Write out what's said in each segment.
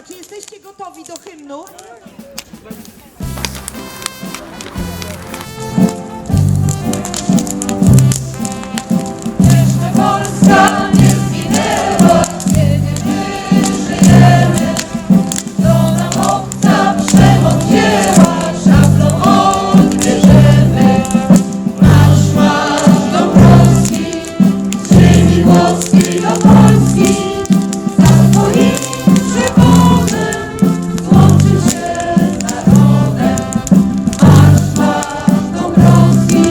Państwa, czy jesteście gotowi do hymnu? Jeszcze Polska nie zginęła, nie żyjemy. Do nam obca przemoc dzieła, szablą odbierzemy. Marsz, marsz Dąbrowski, z ziemi włoskiej do Polski. Za twoim przewodem złączył się z narodem. Marsz, marsz Dąbrowski,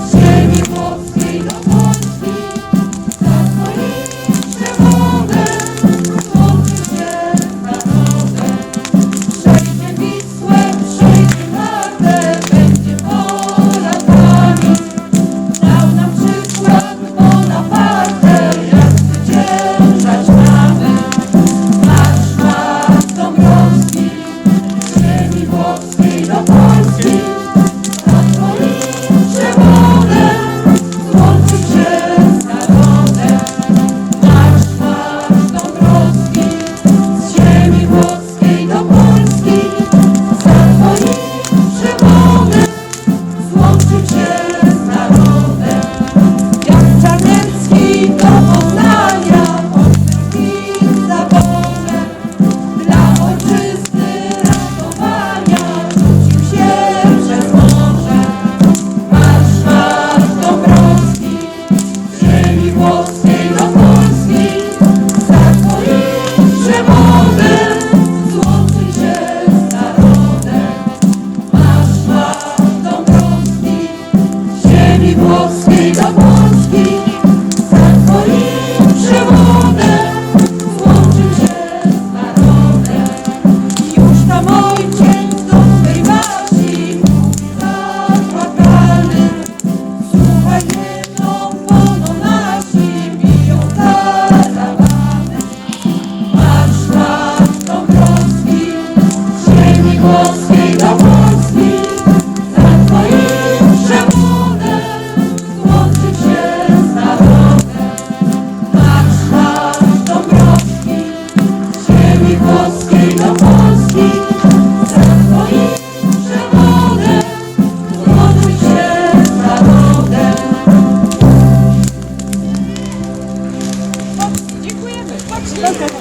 z ziemi włoskiej do Polski. Za twoim przewodem złączył się z narodem. Przejdzie Wisłę, przejdzie Martę, będzie Polakami. Dał nam przykład Bonaparte, jak zwyciężać mamy. Marsz, marsz Dąbrowski, z ziemi włoskiej do Polski. Za twoim przewodem złączył się z narodem. Marsz, marsz Dąbrowski, z ziemi włoskiej do Polski. Za twoim przewodem złączył się z narodem. Jak Czarnecki do Poznania, odbył zawonem. Dla ojczyzny ratowania rzucił się przez morze. Marsz, marsz Dąbrowski, z ziemi włoskiej do Polski. Za twoim przewodem złączył się z narodem. Marsz, marsz Dąbrowski, z ziemi włoskiej do Polski. Za twoim przewodem złączył się z narodem. Już tam ojciec do swej wasi mówi zapłakany. Słuchaj hymną wolno nasi biją karawany. Marsz, marsz Dąbrowski, z ziemi włoskiej do Polski. Za twoim przewodem złączył się z narodem. Marsz, marsz Dąbrowski, z ziemi włoskiej do Polski. Za twoim przewodem złączył się z narodem. Dziękujemy. Chodźcie.